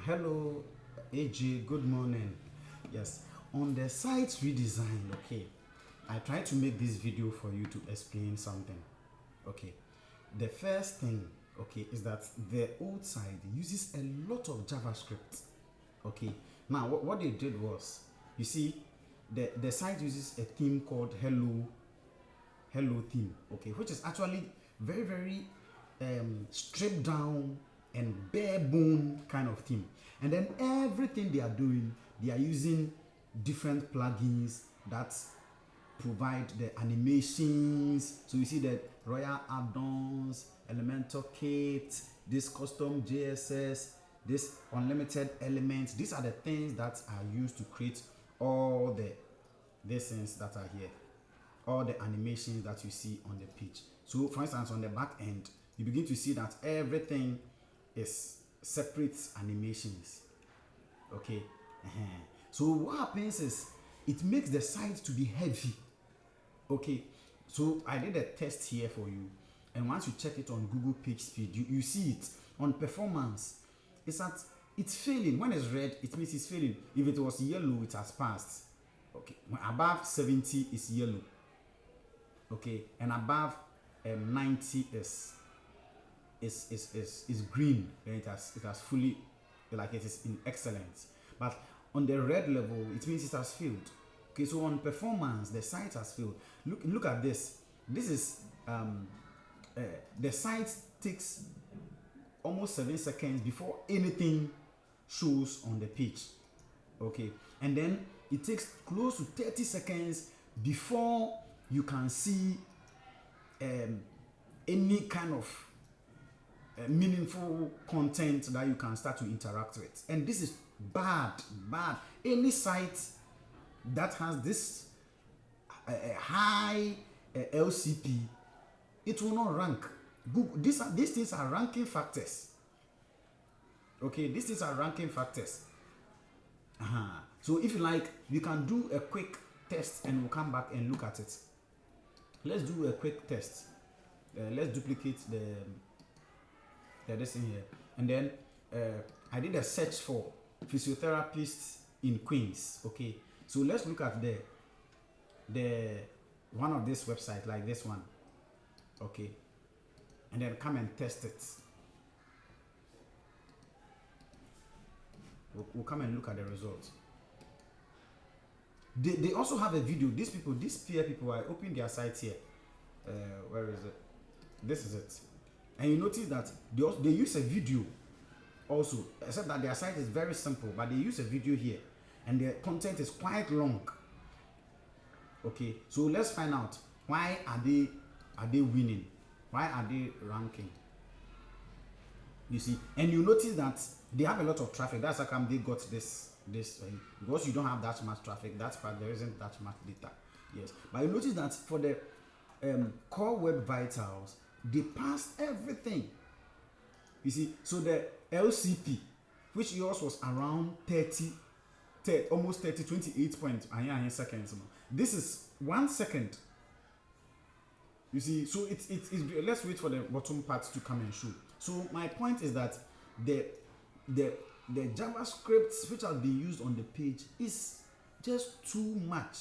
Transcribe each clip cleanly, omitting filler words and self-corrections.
Hello, AJ. Good morning. Yes, on the site redesign. Okay, I try to make this video for you to explain something. Okay, the first thing, okay, is that the old site uses a lot of JavaScript. Okay, now what they did was, you see, the site uses a theme called Hello theme. Okay, which is actually very stripped down and bare bone kind of theme. And then everything they are doing, they are using different plugins that provide the animations. So you see the Royal add-ons, Elementor Kit, this custom JSS, this unlimited elements. These are the things that are used to create all these things that are here, all the animations that you see on the page. So for instance, on the back end, you begin to see that everything is separate animations. Okay. So what happens is it makes the site to be heavy. Okay, so I did a test here for you, and once you check it on Google Page Speed, you see it on performance. It's failing. When it's red, it means it's failing. If it was yellow, it has passed. Okay, when above 70 is yellow. Okay, and above 90 is green. And it has fully, like, it is in excellence. But on the red level, it means it has failed. Okay, so on performance, the site has failed. Look at this. This is the site takes almost 7 seconds before anything shows on the page. Okay, and then it takes close to 30 seconds before you can see any kind of meaningful content that you can start to interact with. And this is bad. Any site that has this high LCP, it will not rank. Google, these things are ranking factors. Okay, these things are ranking factors. So if you like, we can do a quick test and we'll come back and look at it. Let's do a quick test. Let's duplicate this in here, and then I did a search for physiotherapists in Queens. Okay, so let's look at the one of this website, like this one. Okay, and then come and test it. We'll come and look at the results. They also have a video. These peer people are opening their site here. Where is it? This is it. And you notice that they use a video also, except that their site is very simple, but they use a video here, and their content is quite long. Okay, so let's find out why are they winning? Why are they ranking? You see, and you notice that they have a lot of traffic. That's how come they got this because you don't have that much traffic. That's why there isn't that much data. Yes, but you notice that for the core web vitals, they passed everything. You see, so the LCP, which yours was around 28 point seconds. This is 1 second. You see, so it's let's wait for the bottom part to come and show. So my point is that the JavaScript which are being used on the page is just too much.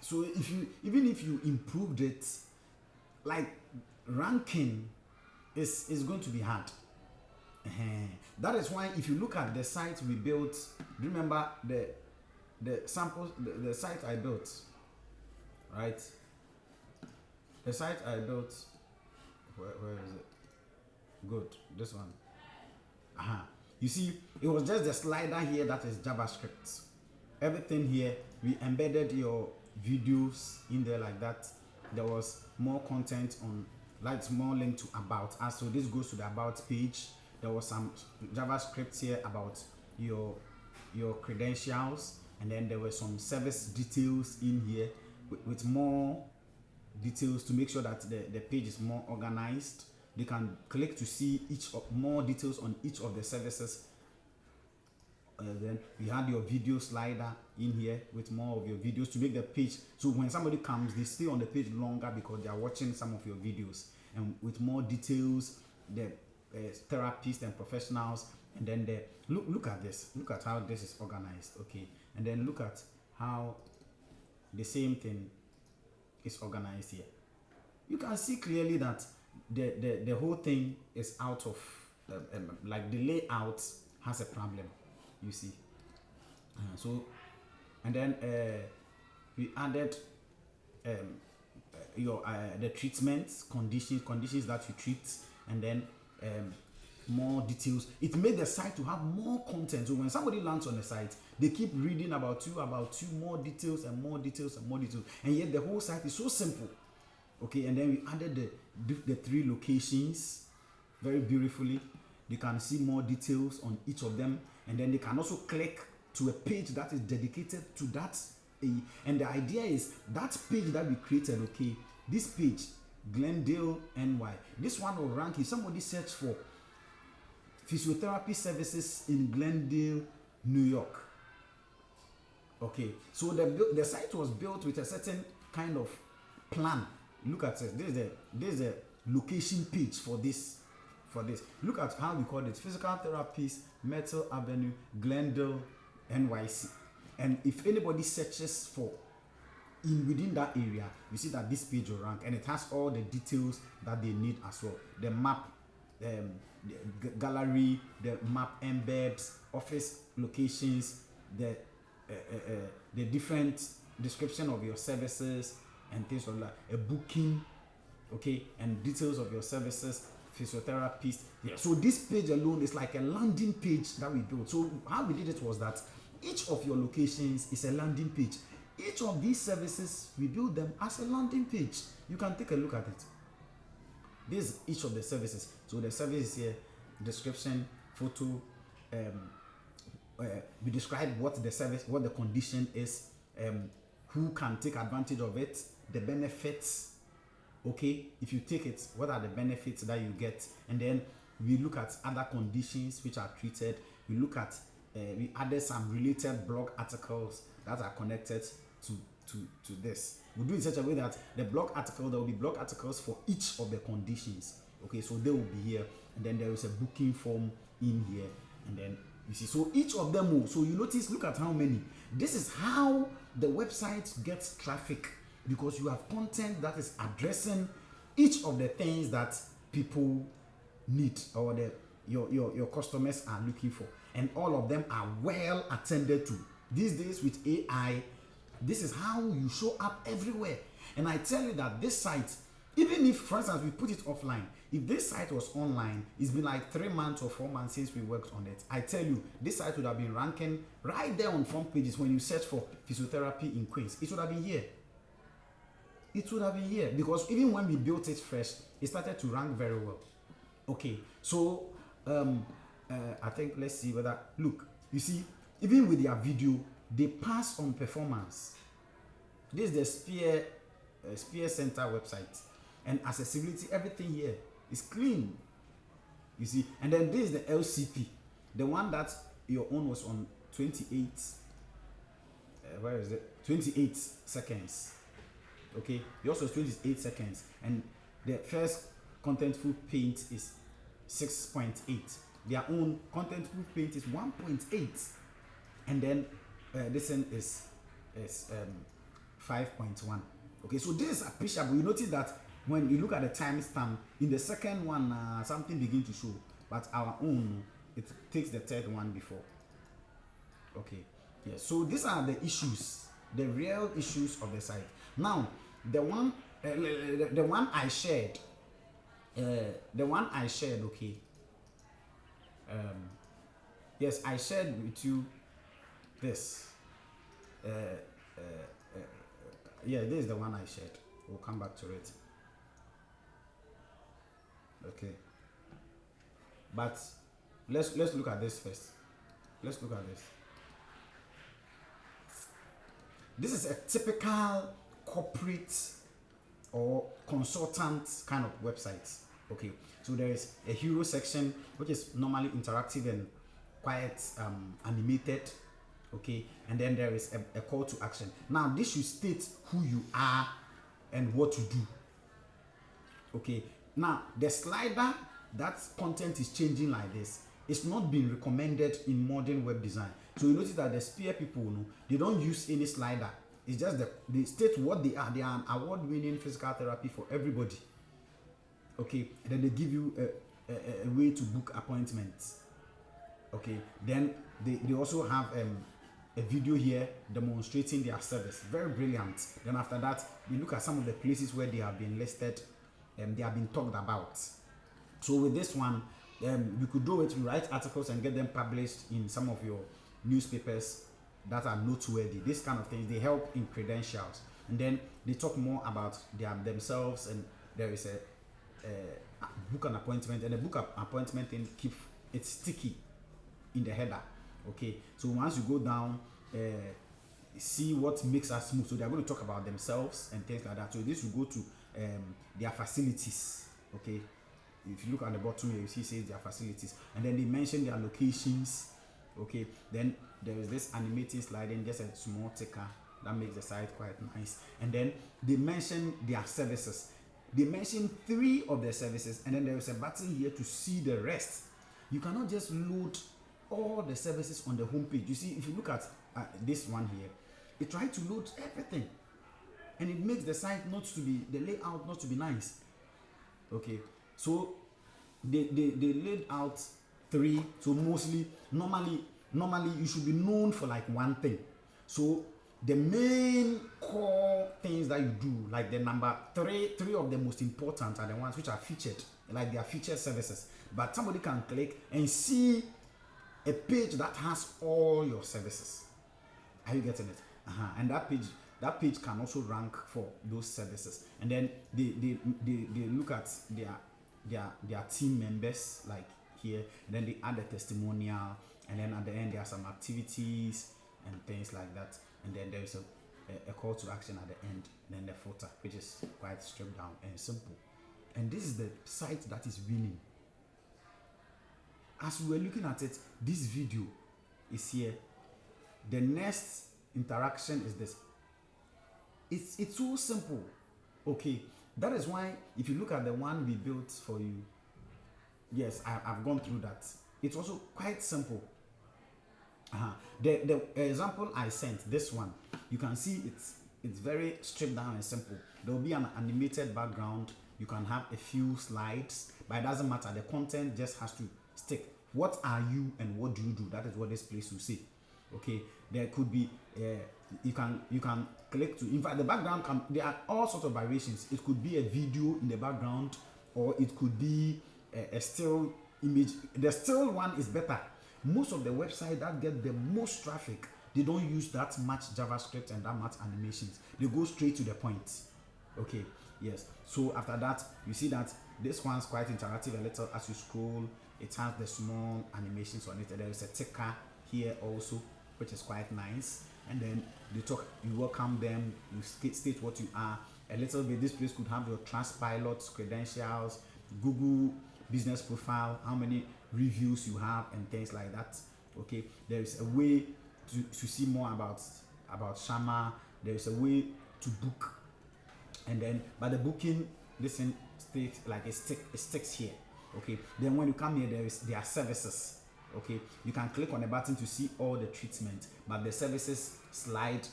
So even if you improved it, like, ranking is going to be hard. That is why if you look at the site we built, remember the samples, the site I built, right? The site I built, where is it? Good, this one. You see, it was just the slider here that is JavaScript. Everything here, we embedded your videos in there like that. There was more content on, like, more link to about us. So this goes to the about page. There was some JavaScript here about your credentials, and then there were some service details in here with more details to make sure that the page is more organized. They can click to see more details on each of the services. Then we had your video slider in here with more of your videos to make the page, so when somebody comes, they stay on the page longer because they are watching some of your videos, and with more details. therapists and professionals, and then the look at this. Look at how this is organized. Okay, and then look at how the same thing is organized here. You can see clearly that the whole thing is out of like the layout has a problem. You see, so and then we added your the treatments conditions that you treat, and then more details. It made the site to have more content. So when somebody lands on the site, they keep reading about you, more details and more details and more details, and yet the whole site is so simple. Okay, and then we added the 3 locations very beautifully. They can see more details on each of them, and then they can also click to a page that is dedicated to that. And the idea is that page that we created, okay, this page, Glendale, NY, this one will rank if somebody search for physiotherapy services in Glendale, New York. Okay, so the site was built with a certain kind of plan. Look at this. This is a location page for this. Look at how we call it: physical therapist, Myrtle Avenue, Glendale, NYC. And if anybody searches for within that area, you see that this page will rank, and it has all the details that they need as well. The map, the gallery, the map embeds, office locations, the different description of your services and things like that, a booking, okay, and details of your services, physiotherapist. Yeah. So this page alone is like a landing page that we built. So how we did it was that each of your locations is a landing page. Each of these services, we build them as a landing page. You can take a look at it. This is each of the services. So the service is here, description, photo, we describe what the service, what the condition is, who can take advantage of it, the benefits. Okay, if you take it, what are the benefits that you get? And then we look at other conditions which are treated. We look at we added some related blog articles that are connected to this. We do it in such a way that the blog article, there will be blog articles for each of the conditions. Okay, so they will be here, and then there is a booking form in here, and then you see, so each of them will. So you notice, look at how many. This is how the website gets traffic, because you have content that is addressing each of the things that people need, or your customers are looking for, and all of them are well attended to. These days with AI, this is how you show up everywhere. And I tell you that this site, even if, for instance, we put it offline, if this site was online, it's been like 3 months or 4 months since we worked on it, I tell you, this site would have been ranking right there on front pages. When you search for physiotherapy in Queens, it would have been here. It would have been here, because even when we built it fresh, it started to rank very well. Okay, so I think, let's see whether, look, you see, even with their video, they pass on performance. This is the Spear Center website, and accessibility, everything here is clean. You see, and then this is the LCP, the one that your own was on 28. Where is it? 28 seconds. Okay, yours was 28 seconds, and the first contentful paint is 6.8. Their own contentful paint is 1.8, and then this one is 5.1. Okay, so this is appreciable. You notice that when you look at the timestamp in the second one, something begins to show, but our own, it takes the third one before. Okay, yeah. So these are the issues, the real issues of the site. Now, the one I shared, okay. Yes, I shared with you this. Yeah, this is the one I shared. We'll come back to it. Okay. But let's look at this first. Let's look at this. This is a typical corporate or consultant kind of website. Okay, so there is a hero section which is normally interactive and quite animated. Okay, and then there is a call to action. Now this should state who you are and what to do. Okay, now the slider that content is changing like this, it's not being recommended in modern web design. So you notice that the spear people, they don't use any slider. It's just they state what they are. They are an award-winning physical therapy for everybody. Okay, and then they give you a way to book appointments. Okay, then they also have a video here demonstrating their service. Very brilliant. Then after that, you look at some of the places where they have been listed and they have been talked about. So with this one, you could do it, you write articles and get them published in some of your newspapers that are noteworthy. This kind of things, they help in credentials. And then they talk more about themselves, and there is a book an appointment, and the book appointment thing keep it sticky in the header. Okay, so once you go down, see what makes us smooth. So they are going to talk about themselves and things like that. So this will go to their facilities. Okay, if you look at the bottom here, you see it says their facilities, and then they mention their locations. Okay, then there is this animating sliding, just a small ticker that makes the site quite nice. And then they mention their services. They mention 3 of their services, and then there is a button here to see the rest. You cannot just load all the services on the home page. You see, if you look at this one here, it tries to load everything, and it makes the site the layout not to be nice. Okay, so they laid out 3. So normally you should be known for like one thing. So the main core things that you do, like the number 3 of the most important are the ones which are featured, like they are featured services. But somebody can click and see a page that has all your services. Are you getting it? And that page can also rank for those services. And then they look at their team members, like here, and then they add a testimonial, and then at the end there are some activities and things like that. And then there is a call to action at the end, and then the footer, which is quite stripped down and simple. And this is the site that is winning. As we were looking at it, this video is here. The next interaction is this. It's so simple. Okay, that is why if you look at the one we built for you, yes, I've gone through that. It's also quite simple. The example I sent, this one, you can see it's very stripped down and simple. There will be an animated background. You can have a few slides, but it doesn't matter. The content just has to stick. What are you and what do you do? That is what this place will say. Okay, there could be you can click to. In fact, the background there are all sorts of variations. It could be a video in the background, or it could be a still image. The still one is better. Most of the websites that get the most traffic, they don't use that much JavaScript and that much animations. They go straight to the point. Okay, yes. So after that, you see that this one's quite interactive a little. As you scroll, it has the small animations on it. There is a ticker here also, which is quite nice. And then you welcome them, you state what you are a little bit. This place could have your Trustpilot credentials, Google business profile, how many reviews you have, and things like that. Okay, there is a way to see more about Shama. There is a way to book, and then by the booking, this thing stays like it sticks here. Okay, then when you come here, there are services. Okay, you can click on the button to see all the treatment, but the services slide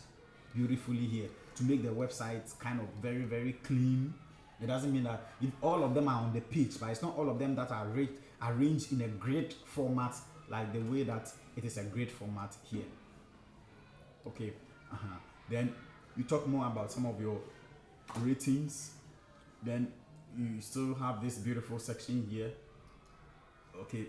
beautifully here to make the website kind of very, very clean. It doesn't mean that if all of them are on the page, but it's not all of them that are arranged in a great format like the way that it is a great format here. Okay, then you talk more about some of your ratings. Then you still have this beautiful section here. Okay,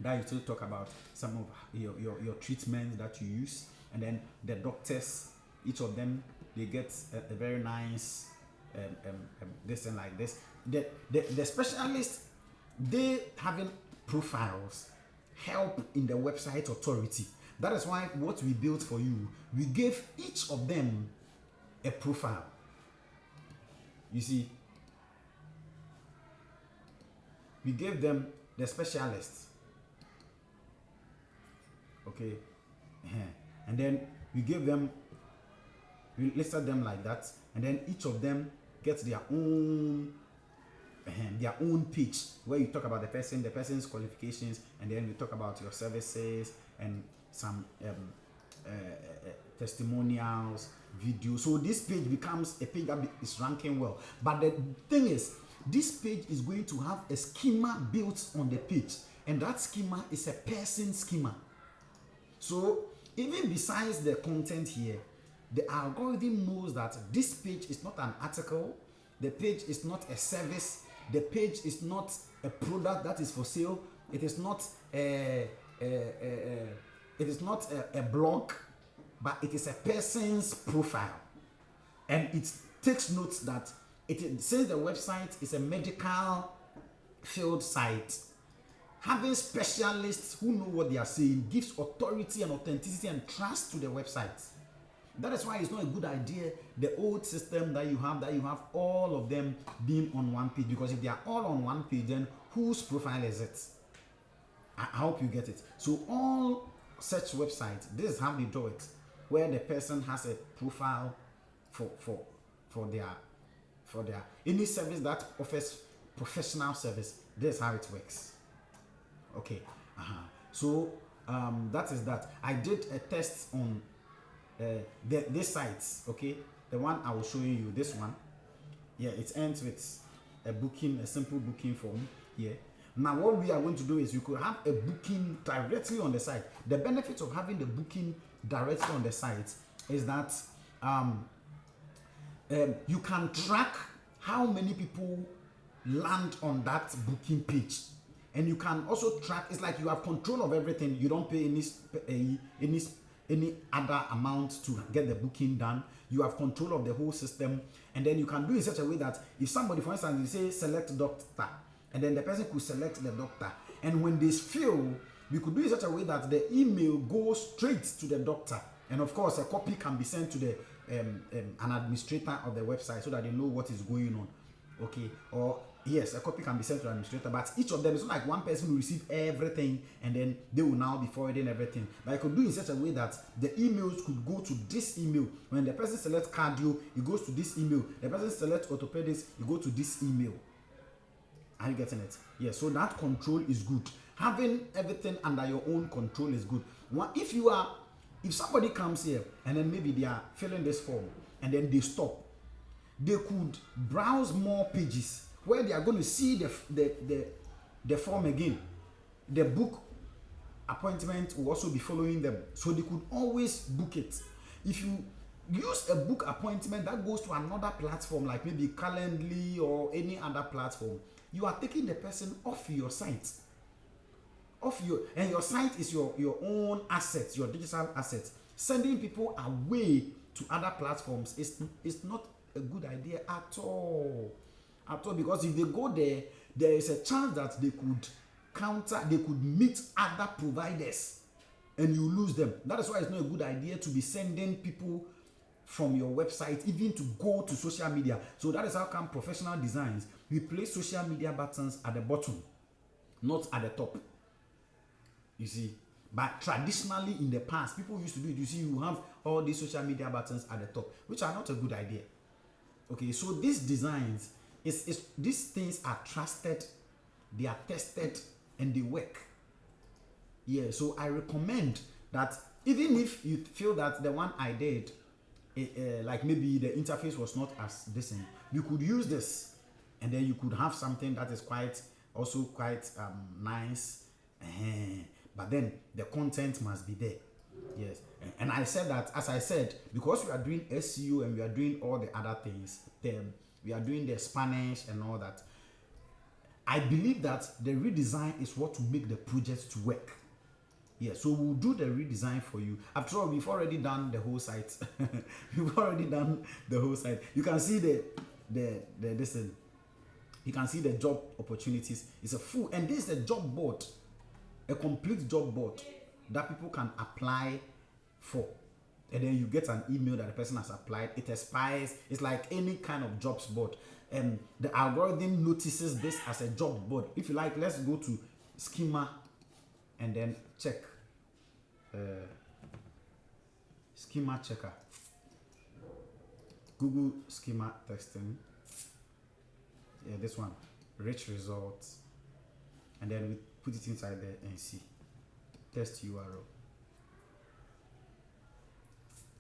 that you still talk about some of your treatments that you use, and then the doctors, each of them, they get a very nice this and like this. The specialists, they having profiles help in the website authority. That is why what we built for you, we gave each of them a profile. You see, we gave them the specialists. Okay, and then we listed them like that, and then each of them gets their own their own page where you talk about the person's qualifications, and then you talk about your services and some testimonials, videos. So this page becomes a page that is ranking well. But the thing is, this page is going to have a schema built on the page, and that schema is a person schema. So even besides the content here, the algorithm knows that this page is not an article, the page is not a service, the page is not a product that is for sale, it is not a blog, but it is a person's profile. And it takes notes that since the website is a medical field site, having specialists who know what they are saying gives authority and authenticity and trust to the website. That is why it's not a good idea, the old system that you have all of them being on one page, because if they are all on one page, then whose profile is it? I hope you get it. So all such websites, this is how they do it, where the person has a profile for their any service that offers professional service. This is how it works. Okay. So that is that. I did a test on this sites. Okay, the one I will show you, this one. Yeah, it ends with a simple booking form here. Now what we are going to do is you could have a booking directly on the site. The benefit of having the booking directly on the site is that you can track how many people land on that booking page, and you can also track. It's like you have control of everything. You don't pay any other amount to get the booking done. You have control of the whole system, and then you can do it in such a way that if somebody, for instance, you say select doctor, and then the person could select the doctor, and when they fill, we could do it in such a way that the email goes straight to the doctor, and of course a copy can be sent to the an administrator of the website so that they know what is going on. Okay, or yes, a copy can be sent to the administrator, but each of them is not like one person will receive everything and then they will now be forwarding everything. But I could do it in such a way that the emails could go to this email. When the person selects cardio, it goes to this email. The person selects orthopedics, it goes to this email. Are you getting it? Yes, so that control is good. Having everything under your own control is good. If somebody comes here and then maybe they are filling this form and then they stop, they could browse more pages where they are going to see the form again. The book appointment will also be following them, so they could always book it. If you use a book appointment that goes to another platform like maybe Calendly or any other platform, you are taking the person off your site. And your site is your own assets, your digital assets. Sending people away to other platforms is not a good idea at all, because if they go there, there is a chance that they could meet other providers and you lose them. That is why it's not a good idea to be sending people from your website even to go to social media. So that is how come professional designs, we place social media buttons at the bottom, not at the top. You see, but traditionally in the past, people used to do it. You see, you have all these social media buttons at the top, which are not a good idea. Okay, so these designs, these things are trusted, they are tested, and they work. Yeah, so I recommend that even if you feel that the one I did, like maybe the interface was not as decent, you could use this, and then you could have something that is quite nice. But then the content must be there. Yes. And I said that, as I said, because we are doing SEO and we are doing all the other things, we are doing the Spanish and all that, I believe that the redesign is what will make the project to work. Yeah, so we'll do the redesign for you. After all, we've already done the whole site. You can see the you can see the job opportunities. It's a full, and this is a job board, a complete job board that people can apply for. And then you get an email that the person has applied. It expires. It's like any kind of jobs board. And the algorithm notices this as a job board. If you like, let's go to schema and then check. Schema checker. Google schema testing. Yeah, this one. rich results, and then we put it inside there and see test URL.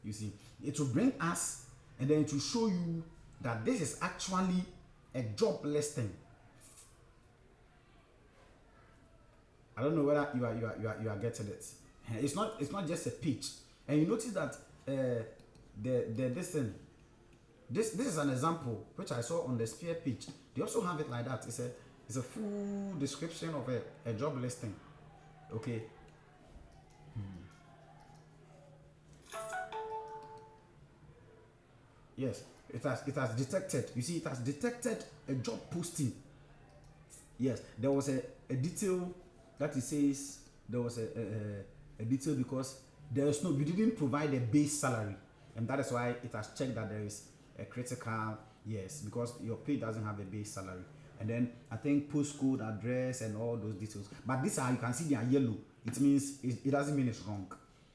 You see, it will bring us, and then it will show you that this is actually a job listing. I don't know whether you are getting it. It's not just a pitch. And you notice that this is an example which I saw on the Sphere pitch. They also have it like that. It's a full description of a job listing. Okay. Yes, it has detected. You see, it has detected a job posting. Yes, there was a detail that it says there was a detail because we didn't provide a base salary, and that is why it has checked that there is a critical, yes, because your pay doesn't have a base salary. And then I think postcode, address, and all those details. But these are, you can see they are yellow. It means it doesn't mean it's wrong.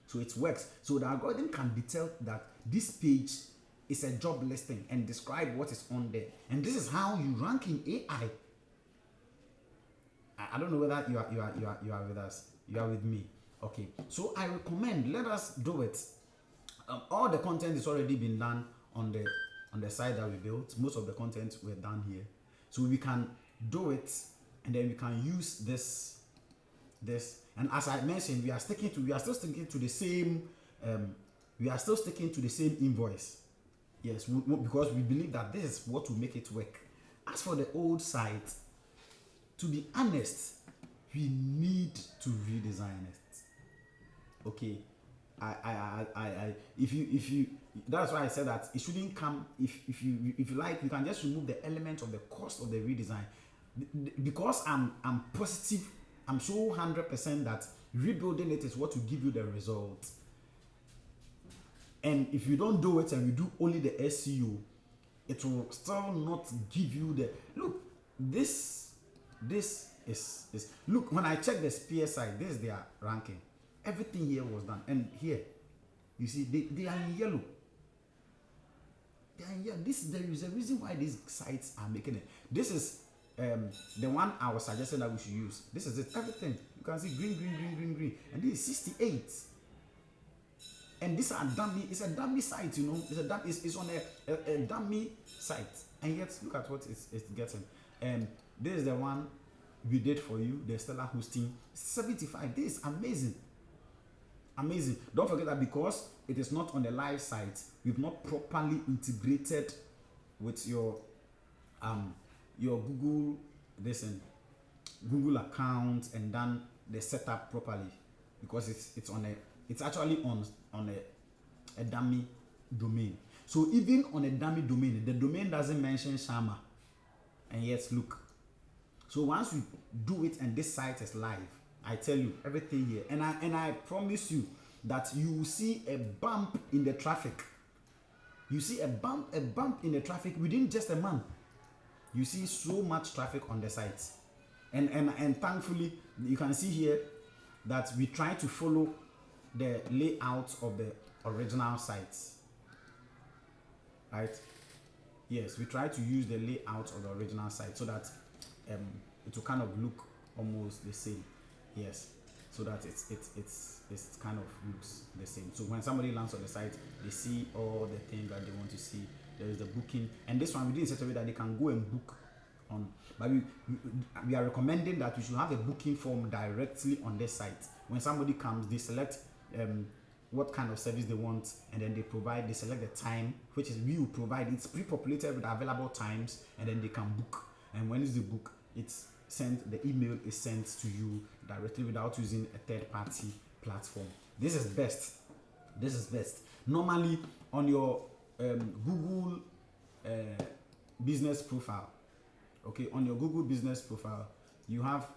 So it works. So the algorithm can detect that this page is a job listing and describe what is on there. And this is how you rank in AI. I don't know whether you are with us. You are with me. Okay. So I recommend, let us do it. All the content is already been done on the site that we built. Most of the content were done here. So we can do it, and then we can use this. And as I mentioned, we are still sticking to the same invoice. Yes, because we believe that this is what will make it work. As for the old site, to be honest, we need to redesign it. Okay. If you that's why I said that it shouldn't come. If you like, you can just remove the element of the cost of the redesign, because I'm positive, I'm so 100% that rebuilding it is what will give you the result. And if you don't do it and you do only the SEO, it will still not give you the look. This is look, when I check the Sphere site, this is their ranking. Everything here was done, and here you see they are in yellow. They are in yellow. There is a reason why these sites are making it. This is the one I was suggesting that we should use. This is it. Everything you can see green, and this is 68. And these are dummy. It's a dummy site, you know. It's on a dummy site, and yet look at what it's getting. And this is the one we did for you, the Stellar Hosting 75. This is amazing. Don't forget that because it is not on the live site, we've not properly integrated with your Google account and done the setup properly, because it's actually on a dummy domain. So even on a dummy domain, the domain doesn't mention Shama, and yet look. So once we do it and this site is live, I tell you everything here, and I promise you that you will see a bump in the traffic. You see a bump in the traffic within just a month. You see so much traffic on the site, and thankfully you can see here that we try to follow the layout of the original sites, right? Yes, we try to use the layout of the original site so that it will kind of look almost the same. Yes, so that it's kind of looks the same. So when somebody lands on the site, they see all the things that they want to see. There is the booking, and this one we did in such a way that they can go and book on. But we are recommending that we should have a booking form directly on this site. When somebody comes, they select what kind of service they want, and then they select the time, which is we will provide. It's pre-populated with available times, and then they can book. And when is the book, it's sent, the email is sent to you directly without using a third-party platform. This is best. Normally on your Google business profile, okay, on your Google business profile, you have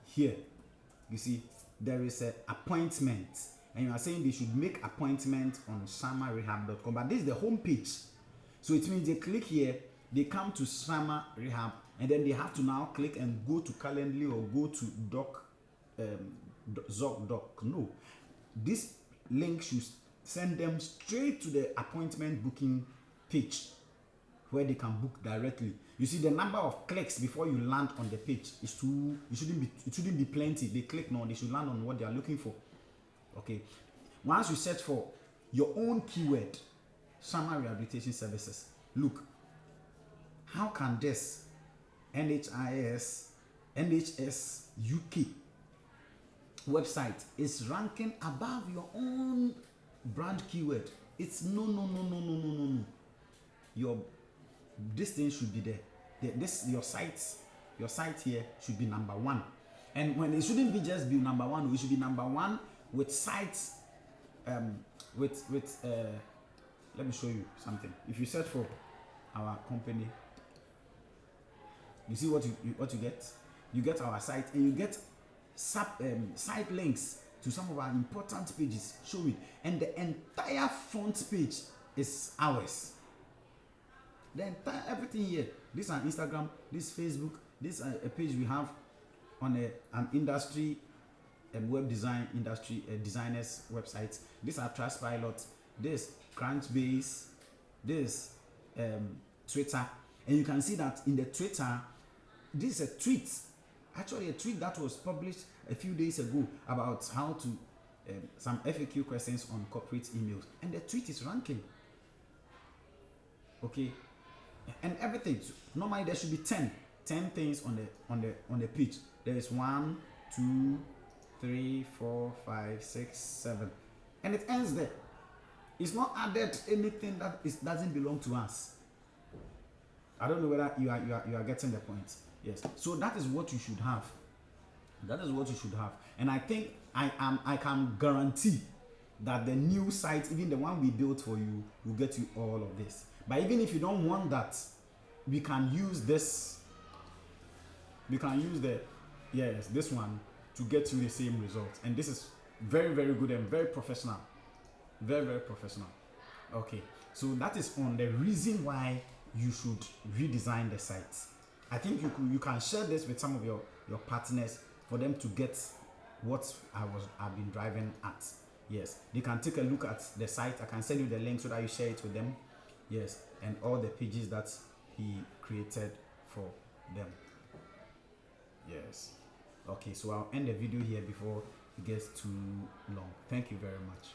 here you see there is a appointment, and you are saying they should make appointment on shamarehab.com, but this is the home page. So it means they click here, they come to Shama Rehab, and then they have to now click and go to Calendly or go to ZocDoc. No, this link should send them straight to the appointment booking page where they can book directly. You see, the number of clicks before you land on the page is too, it shouldn't be plenty. They click now, they should land on what they are looking for. Okay. Once you search for your own keyword, summer rehabilitation services, look, how can this NHS UK website is ranking above your own brand keyword? It's no. Your this thing should be there. Your site here should be number one. And when it shouldn't be just be number one, it should be number one with sites with let me show you something. If you search for our company, you see what you get. You get our site, and you get site links to some of our important pages. Show it, and the entire front page is ours. The entire everything here. This is on Instagram. This is Facebook. This is a page we have on an industry web design industry designers websites. These are Trustpilot. This Crunchbase. This Twitter, and you can see that in the Twitter, this is a tweet. Actually, a tweet that was published a few days ago about how to some FAQ questions on corporate emails, and the tweet is ranking. Okay, and everything. Normally there should be 10 things on the page. There is 1, 2, 3, 4, 5, 6, 7, and it ends there. It's not added anything that doesn't belong to us. I don't know whether you are getting the point. Yes. So that is what you should have. That is what you should have. And I think I can guarantee that the new site, even the one we built for you, will get you all of this. But even if you don't want that, we can use this. We can use this one to get you the same result. And this is very, very good and very professional. Very, very professional. Okay. So that is on the reason why you should redesign the site. I think you can share this with some of your partners for them to get what I've been driving at. Yes, they can take a look at the site. I can send you the link so that you share it with them. Yes, and all the pages that he created for them. Yes. Okay, so I'll end the video here before it gets too long. Thank you very much.